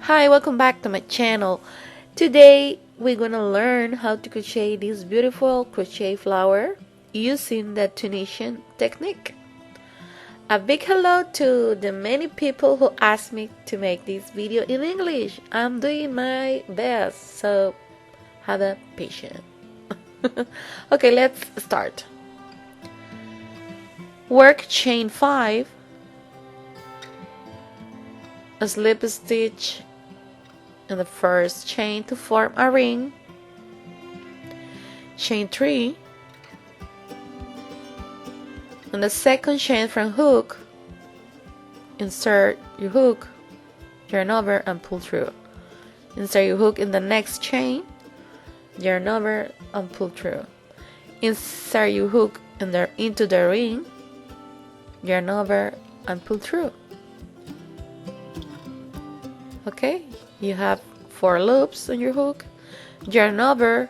Hi, welcome back to my channel. Today we're gonna learn how to crochet this beautiful crochet flower using the Tunisian technique. A big hello to the many people who asked me to make this video in English. I'm doing my best, so have a patience. Okay, let's start. Work chain 5, a slip stitch in the first chain to form a ring, chain 3, in the second chain from hook, insert your hook, yarn over and pull through. Insert your hook in the next chain, yarn over and pull through. Insert your hook into the ring, yarn over and pull through. Okay, you have 4 loops on your hook, yarn over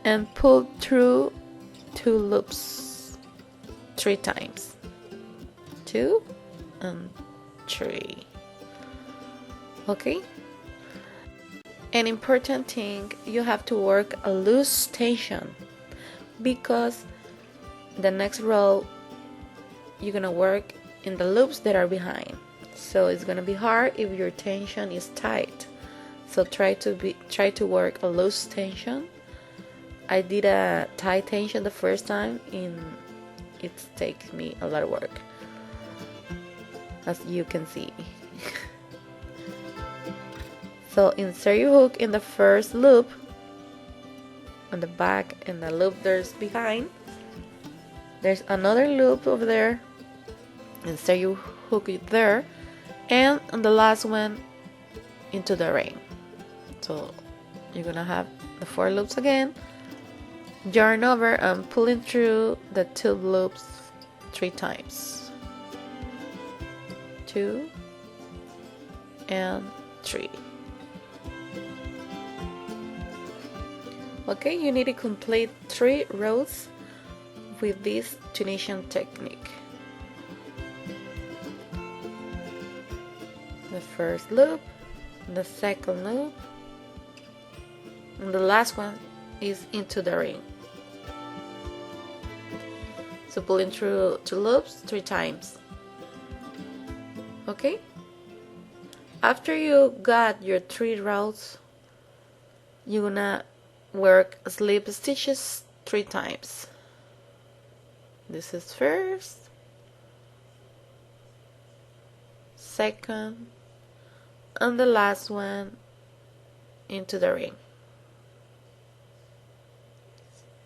and pull through 2 loops 3 times. 2 and 3. Okay, an important thing, you have to work a loose tension because the next row you're gonna work in the loops that are behind, so it's gonna be hard if your tension is tight. So try to work a loose tension. I did a tight tension the first time and it takes me a lot of work, as you can see. So insert your hook in the first loop on the back, and the loop there's behind. There's another loop over there. Insert your hook there, and on the last one into the ring. So you're gonna have the 4 loops again. Yarn over and pulling through the 2 loops 3 times. 2 and 3. Okay, you need to complete 3 rows with this Tunisian technique. The first loop, the second loop, and the last one is into the ring. So pulling through 2 loops 3 times. Okay, after you got your 3 rows, you're gonna work slip stitches 3 times. This is first, second, and the last one into the ring.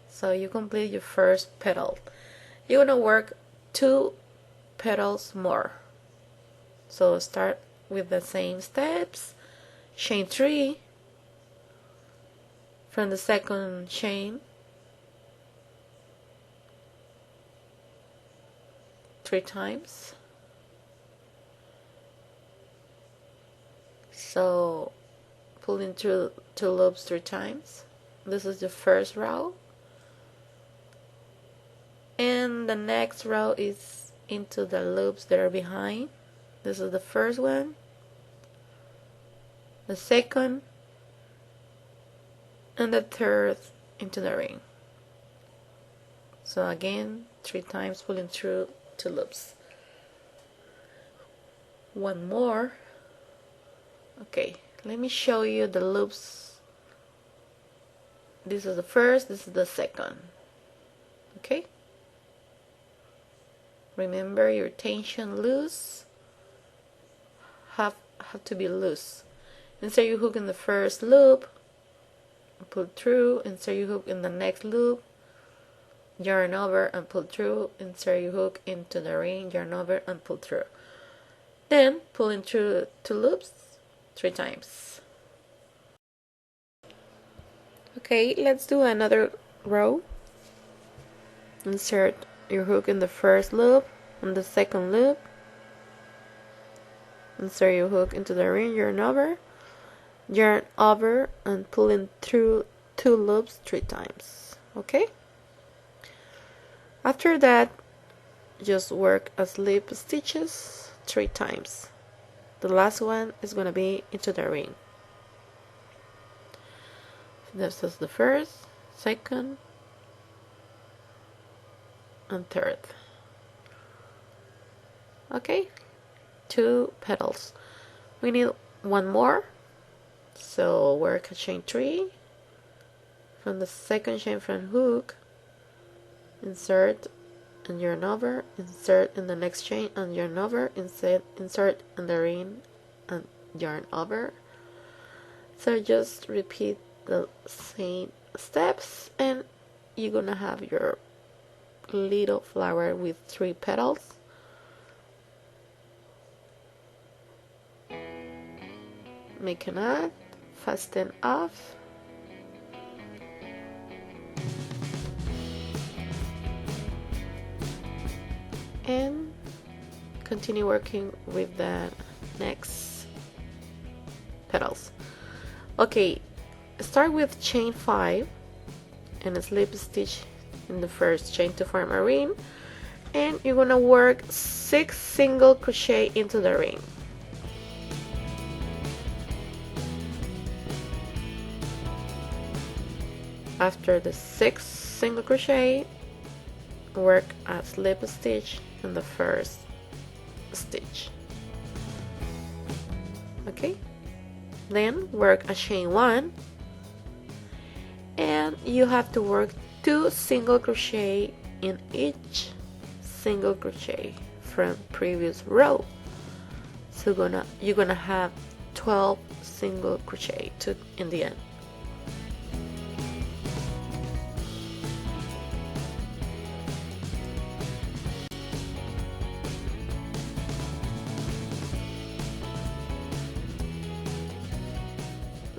So you complete your first petal. You're gonna work 2 petals more. So start with the same steps. Chain 3 from the second chain, 3 times. So pulling through 2 loops 3 times. This is the first row, and the next row is into the loops that are behind. This is the first one, the second, and the third into the ring. So again 3 times pulling through 2 loops. One more. Okay, let me show you the loops. This is the first, this is the second. Okay, remember your tension loose, have to be loose. Insert your hook in the first loop, pull through, insert your hook in the next loop, yarn over and pull through, insert your hook into the ring, yarn over and pull through. Then pulling through 2 loops 3 times. Okay, let's do another row. Insert your hook in the first loop and the second loop. Insert your hook into the ring, yarn over and pulling through 2 loops 3 times. Okay, after that just work a slip stitches 3 times. The last one is going to be into the ring. This is the first, second, and third. Okay, 2 petals. We need one more, so work a chain 3 from the second chain from hook, insert and yarn over, insert in the next chain and yarn over, insert in the ring and yarn over. So just repeat the same steps and you're gonna have your little flower with 3 petals. Make a knot, fasten off, and continue working with the next petals. Okay, start with chain 5 and slip stitch in the first chain to form a ring, and you're gonna work 6 single crochet into the ring. After the 6th single crochet, work a slip stitch in the first stitch. Okay, then work a chain 1, and you have to work 2 single crochet in each single crochet from previous row. So you're gonna have 12 single crochet in the end.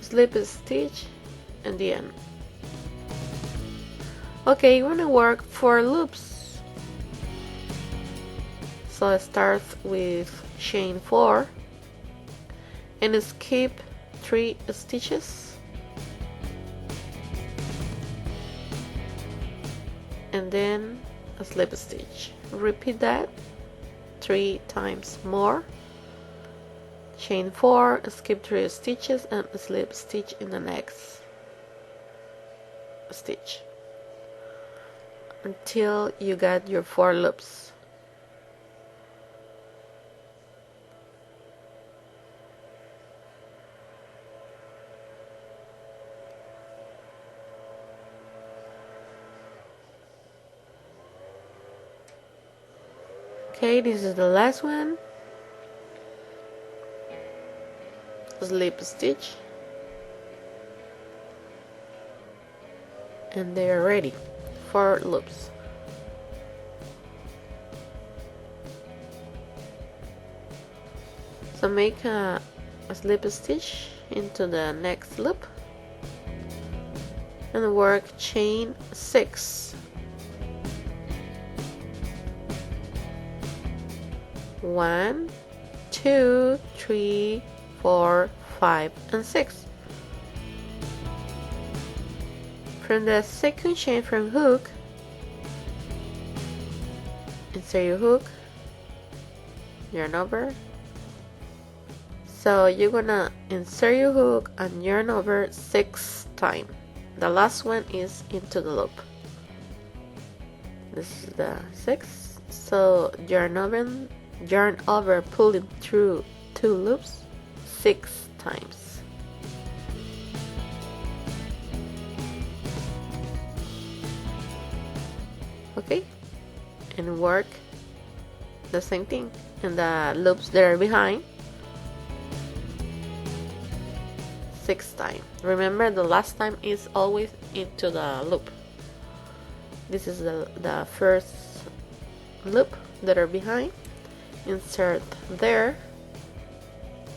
Slip stitch in the end. Okay, you want to work 4 loops. So I start with chain 4 and skip 3 stitches, and then a slip stitch. Repeat that 3 times more. Chain 4, skip 3 stitches and slip stitch in the next stitch until you get your 4 loops. Okay, this is the last one. Slip stitch, and they are ready. 4 loops. So make a slip stitch into the next loop and work chain 6. 1, 2, 3, 4, 5, and 6. From the second chain from hook, insert your hook, yarn over. So you're gonna insert your hook and yarn over 6 times. The last one is into the loop. This is the 6th. So yarn over, pulling through 2 loops 6 times. Okay, and work the same thing in the loops that are behind 6 times. Remember, the last time is always into the loop. This is the first loop that are behind. Insert there,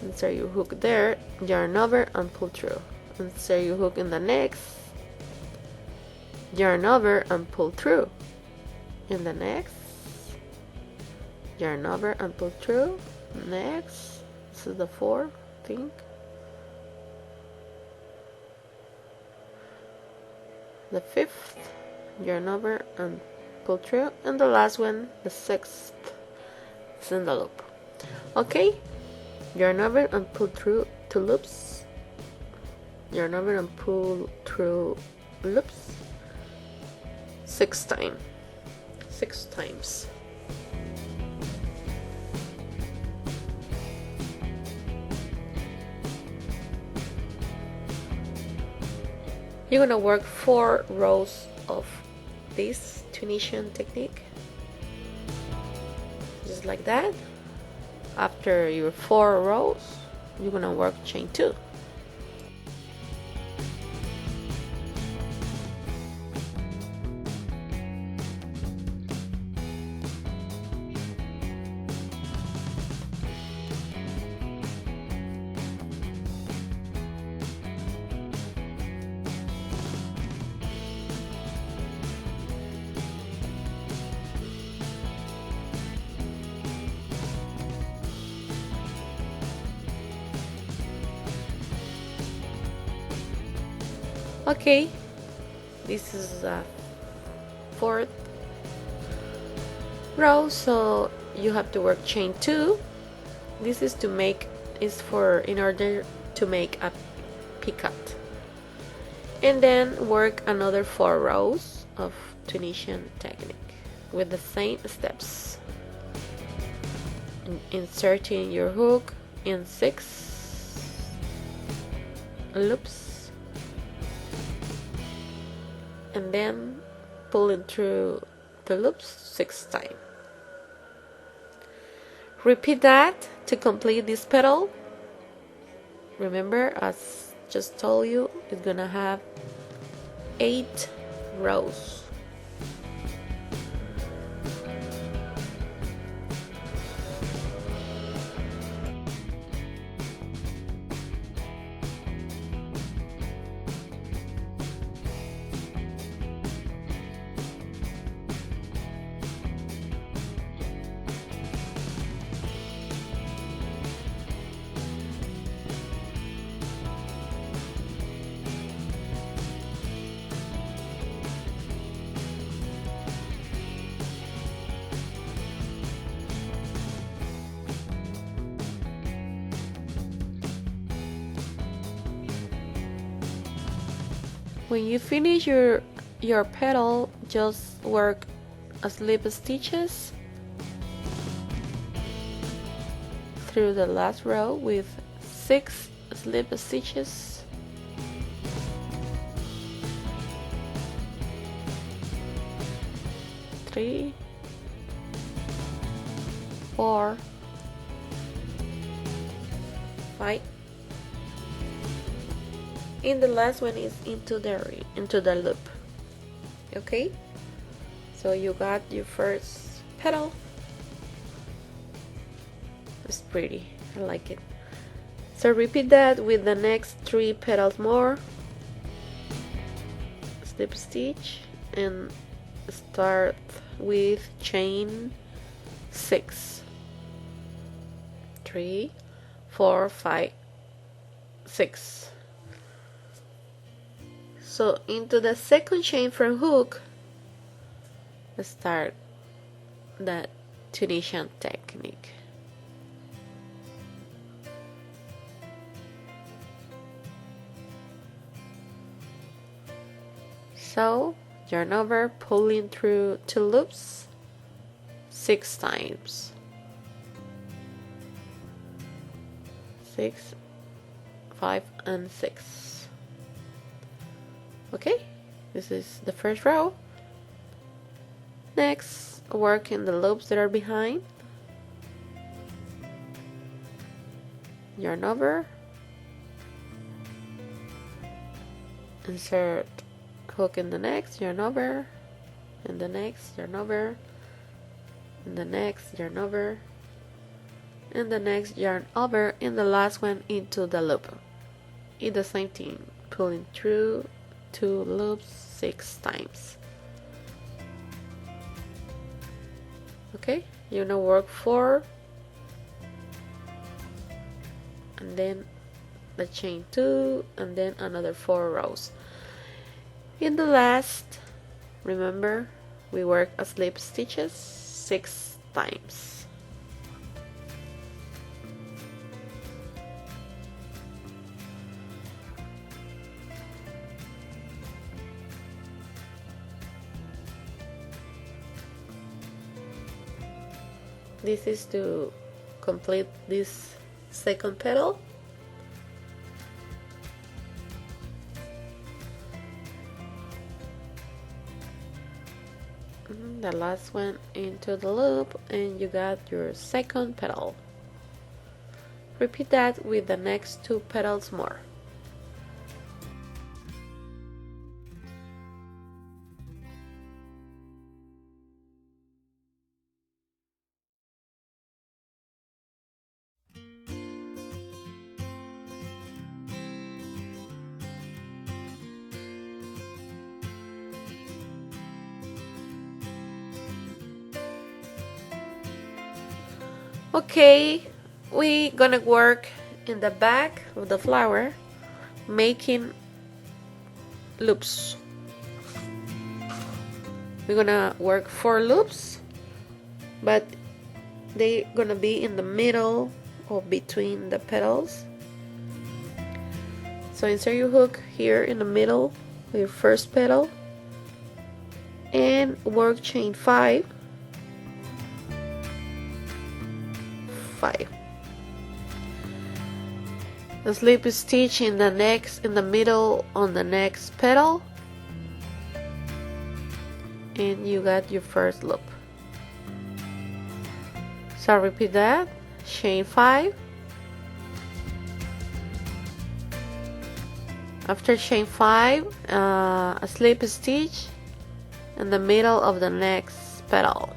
insert your hook there, yarn over and pull through. Insert your hook in the next, yarn over and pull through. In the next, yarn over and pull through. Next, this is the 4th, I think. The 5th, yarn over and pull through, and the last one, the 6th, is in the loop. Okay, yarn over and pull through 2 loops, yarn over and pull through loops 6 times. You're gonna work 4 rows of this Tunisian technique, just like that. After your 4 rows, you're gonna work chain 2. Okay, this is the 4th row, so you have to work chain 2. This is in order to make a picot, and then work another 4 rows of Tunisian technique with the same steps, inserting your hook in 6 loops, and then pulling through the loops 6 times. Repeat that to complete this petal. Remember, as just told you, it's gonna have 8 rows. When you finish your petal, just work a slip stitches through the last row with 6 slip stitches. Three, 4, 5. And the last one is into the loop. Okay, so you got your first petal. It's pretty, I like it. So repeat that with the next 3 petals more. Slip stitch and start with chain 6. 3, 4, 5, 6. So into the second chain from hook, start the Tunisian technique. So yarn over, pulling through 2 loops 6 times. 6, 5, and 6. Okay, this is the first row. Next, work in the loops that are behind. Yarn over, insert hook in the next, yarn over, in the next, yarn over, in the next, yarn over, in the next, yarn over, and the last one into the loop. In the same thing, pulling through 2 loops 6 times. Okay, you're gonna work 4 and then the chain 2 and then another 4 rows. In the last, remember, we work a slip stitches 6 times. This is to complete this second petal. The last one into the loop, and you got your second petal. Repeat that with the next 2 petals more. Okay, we're gonna work in the back of the flower, making loops. We're gonna work 4 loops, but they're gonna be in the middle or between the petals. So insert your hook here in the middle with your first petal and work chain 5, 5. A slip stitch in the middle on the next petal, and you got your first loop. So repeat that, chain 5. After chain 5, a slip stitch in the middle of the next petal.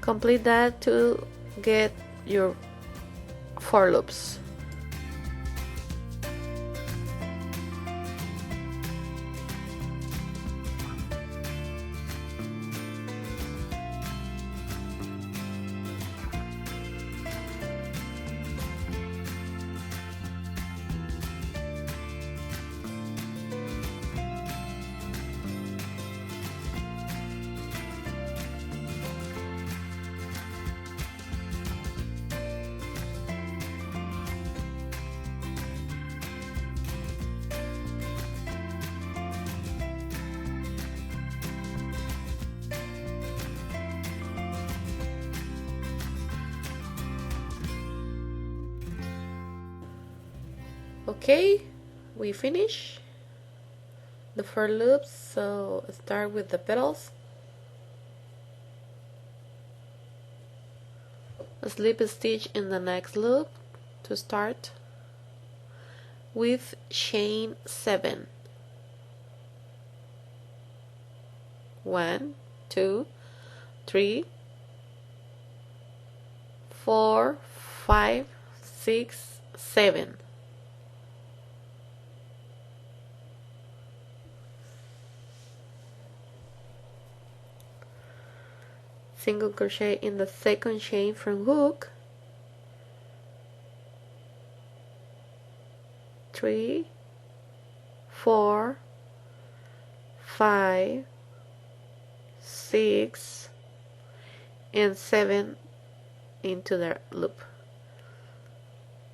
Complete that to get your 4 loops. Okay, we finish the 4 loops, so start with the petals. A slip stitch in the next loop to start with chain 7. 1, 2, 3, 4, 5, 6, 7. Single crochet in the second chain from hook, 3, 4, 5, 6, and 7 into the loop.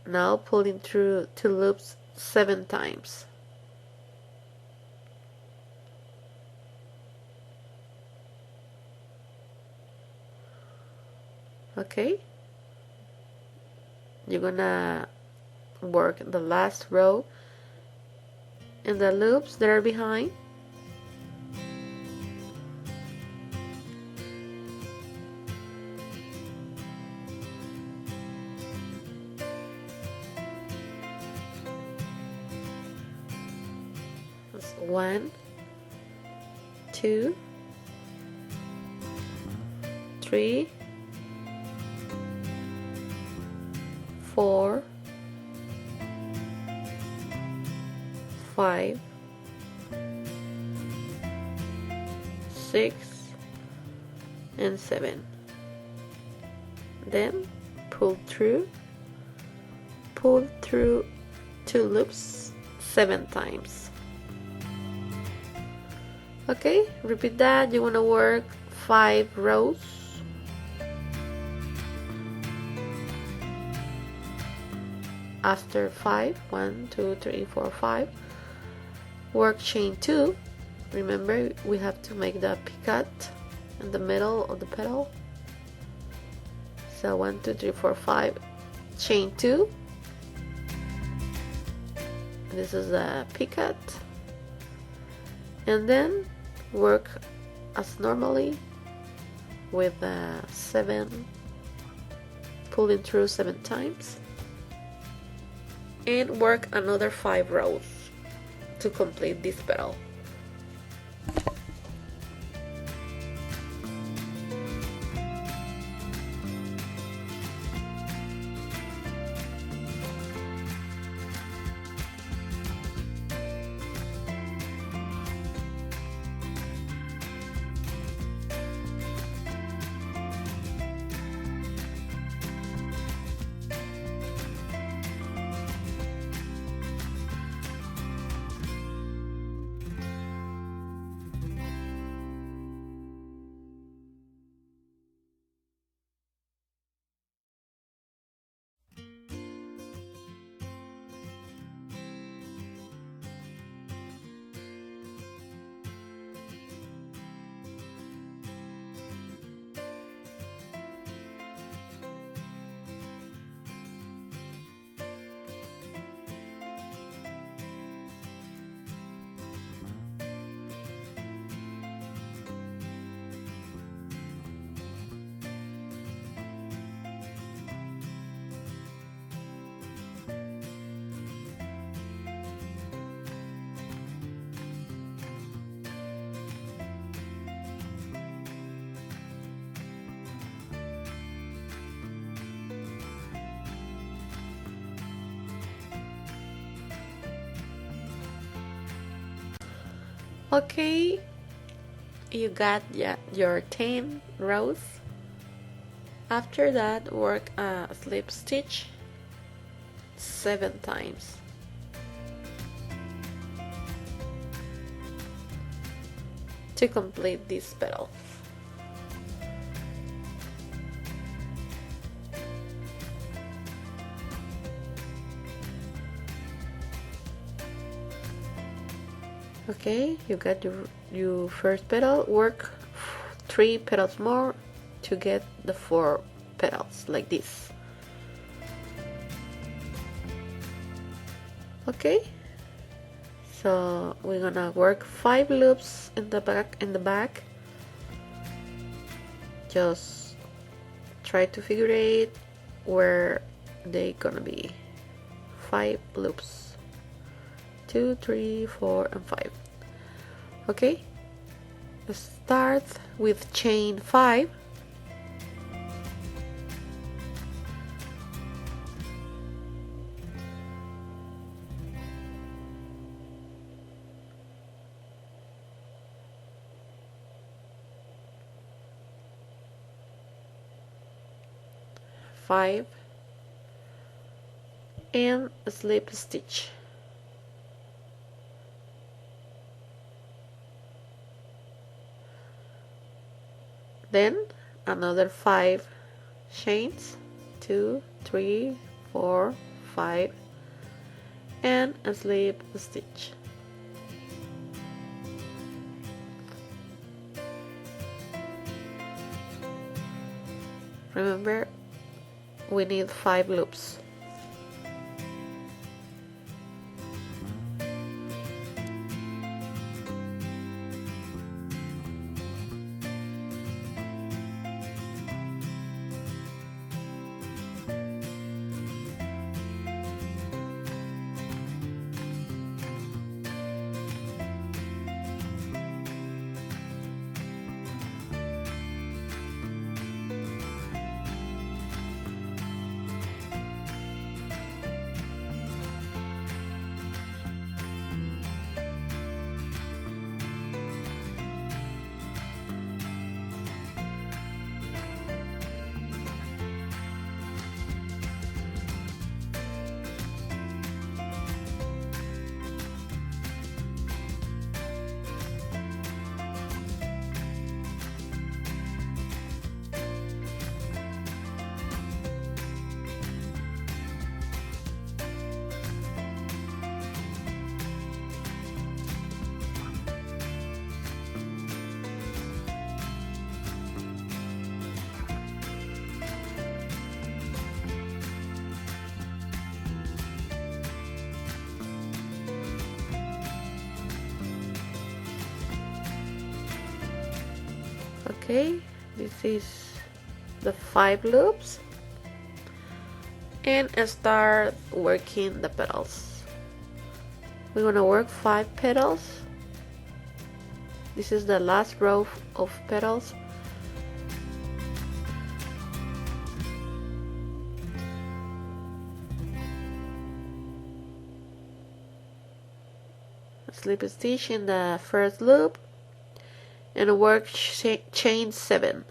Now pulling through 2 loops 7 times. Okay, you're gonna work the last row in the loops that are behind. That's 1, 2, 3, 4, 5, 6, and 7. Then pull through 2 loops 7 times. Okay, repeat that. You want to work 5 rows. After 5, 1, 2, 3, 4, 5, work chain 2. Remember, we have to make the picot in the middle of the petal. So 1 2 3 4 5, chain 2. This is a picot, and then work as normally with 7, pulling through 7 times, and work another 5 rows to complete this petal. Okay, you got your 10 rows. After that, work a slip stitch 7 times. To complete this petal. Okay, you got your first petal. Work 3 petals more to get the 4 petals like this. Okay, so we're gonna work 5 loops in the back. Just try to figure out where they gonna be. 5 loops. 2, 3, 4, and 5. Okay, let's start with chain 5. And a slip stitch. Then another 5 chains, 2, 3, 4, 5, and a slip stitch. Remember, we need 5 loops. Okay, this is the 5 loops, and start working the petals. We're gonna work 5 petals. This is the last row of petals. Slip stitch in the first loop and work chain 7.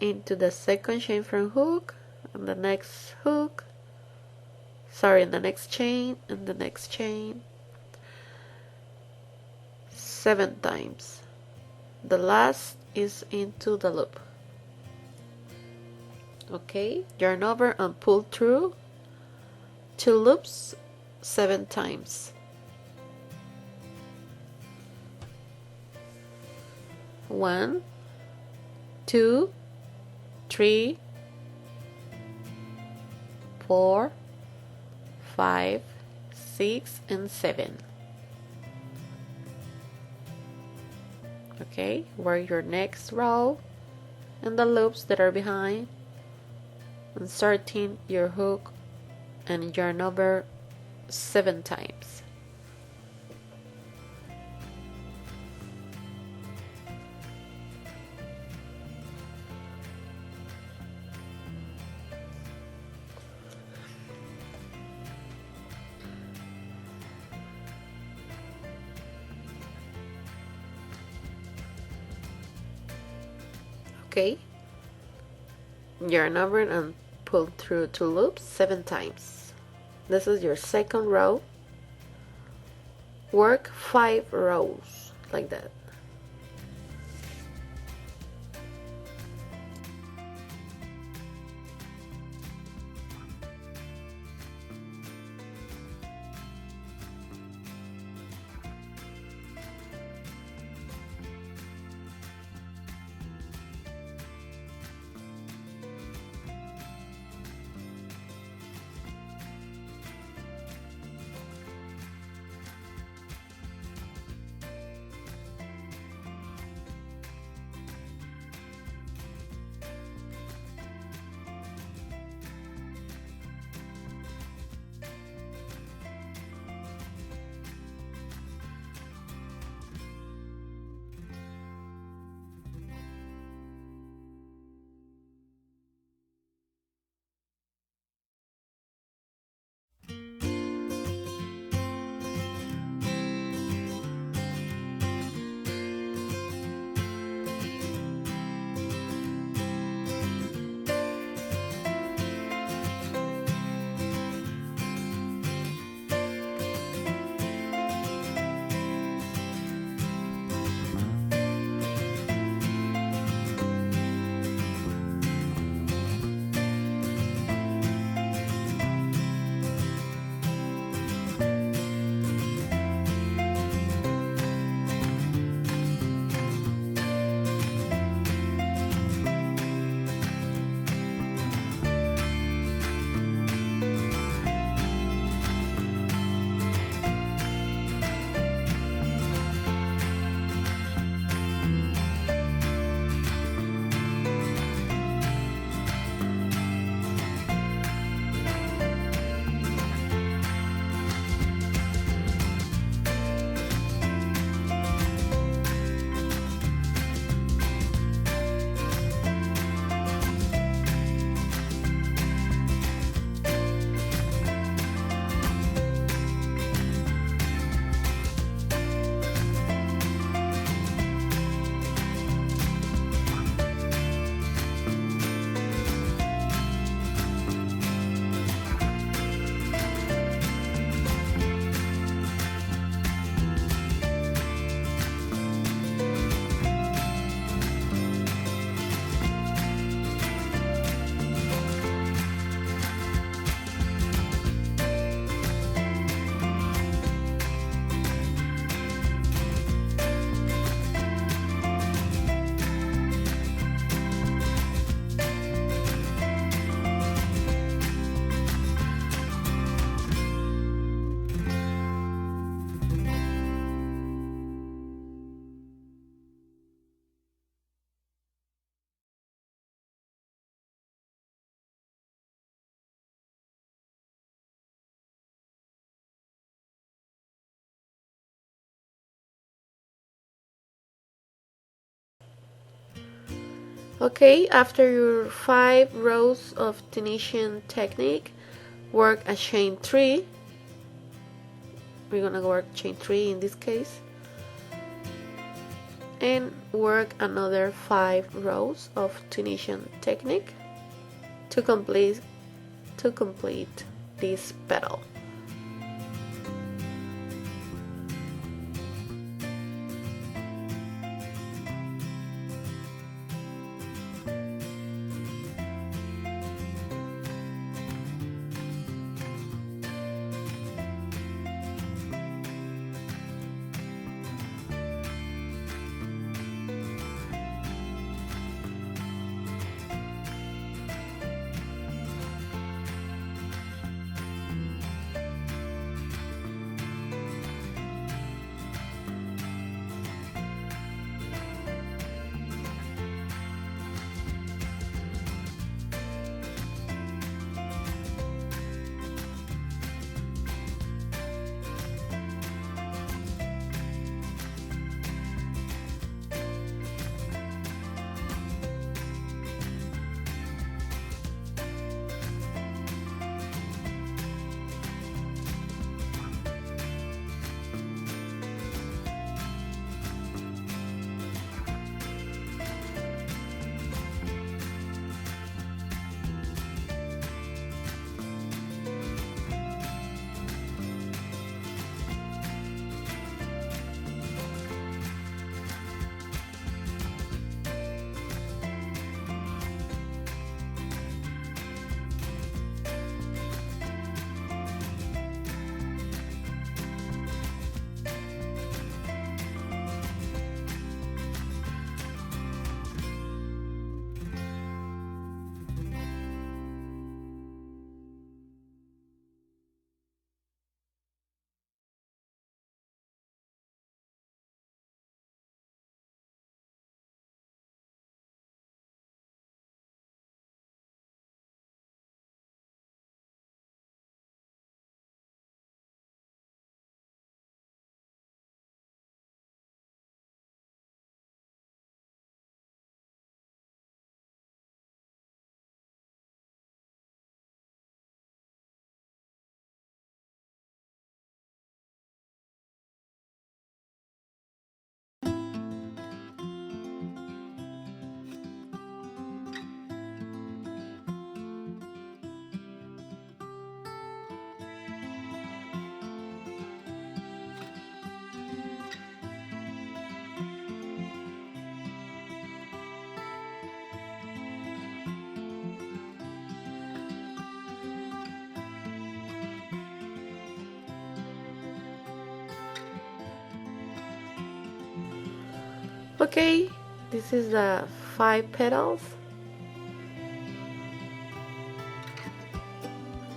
Into the second chain from hook, and the next hook, sorry, in the next chain, and the next chain 7 times. The last is into the loop. Okay, yarn over and pull through 2 loops 7 times. 1, 2, 3, 4, 5, 6, and 7. Okay, work your next row and the loops that are behind, inserting your hook and yarn over 7 times. Okay, yarn over and pull through 2 loops 7 times. This is your second row. Work 5 rows like that. Okay, after your 5 rows of Tunisian technique, work a chain 3. We're gonna work chain 3 in this case, and work another 5 rows of Tunisian technique to complete this petal. Okay, this is the 5 petals.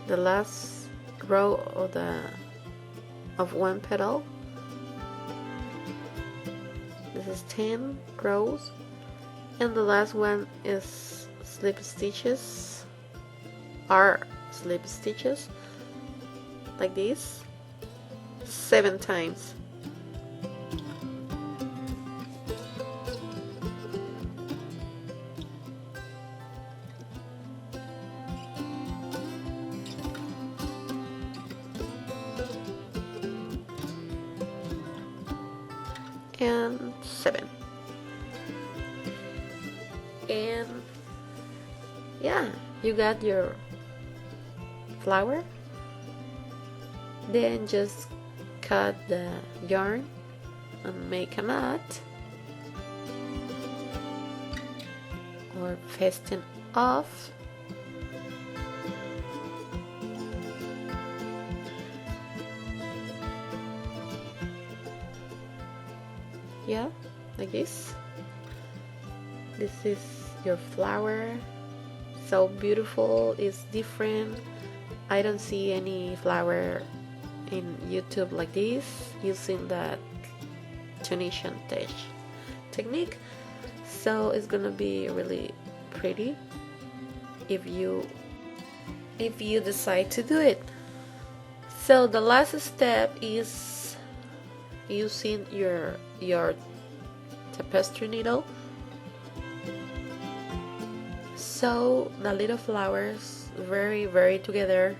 The last row of one petal. This is 10 rows, and the last one is slip stitches, are slip stitches like this 7 times. And 7, and yeah, you got your flower. Then just cut the yarn and make a knot or fasten off. Yeah, like this. This is your flower. So beautiful, it's different. I don't see any flower in YouTube like this using that Tunisian technique. So it's gonna be really pretty if you decide to do it. So the last step is using your tapestry needle. sew the little flowers very together.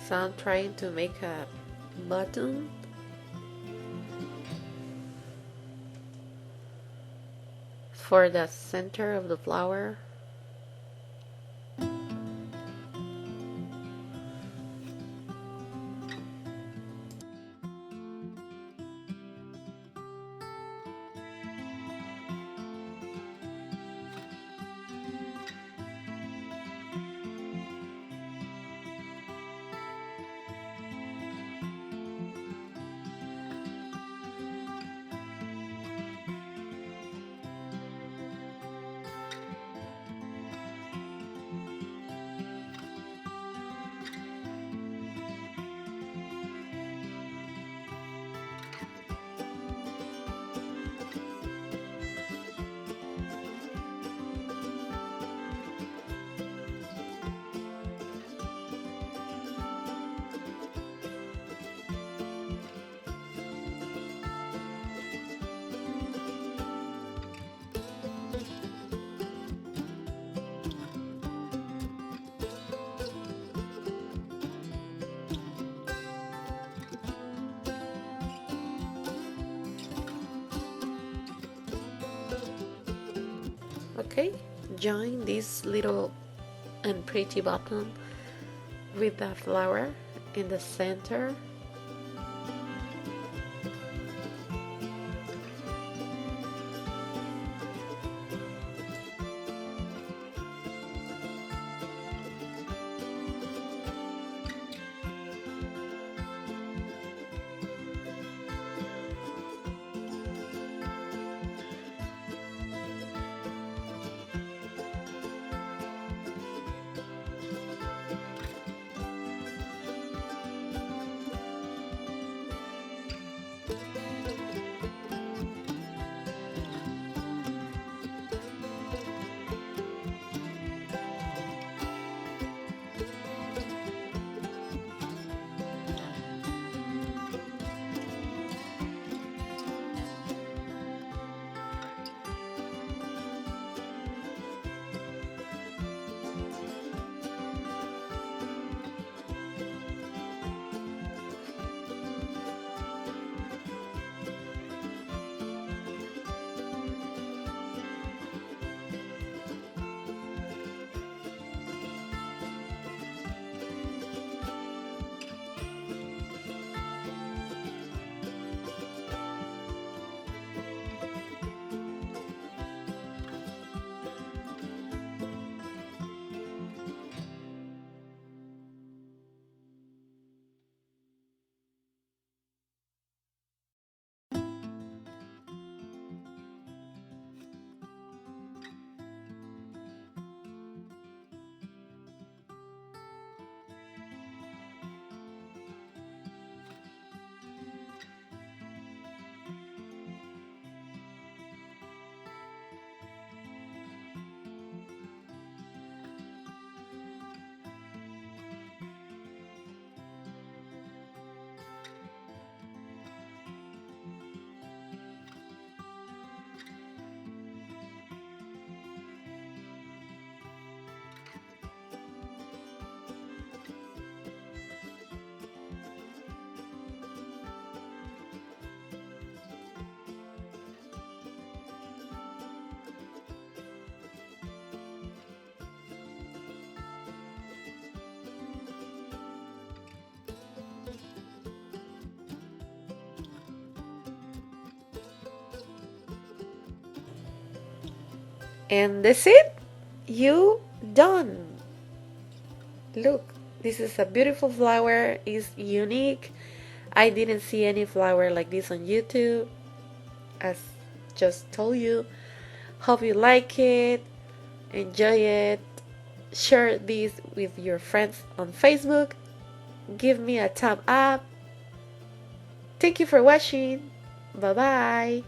So I'm trying to make a button for the center of the flower. Okay, join this little and pretty button with the flower in the center. And that's it. You done. Look, this is a beautiful flower. It's unique. I didn't see any flower like this on YouTube, as just told you. Hope you like it, enjoy it. Share this with your friends on Facebook. Give me a thumb up. Thank you for watching. Bye bye.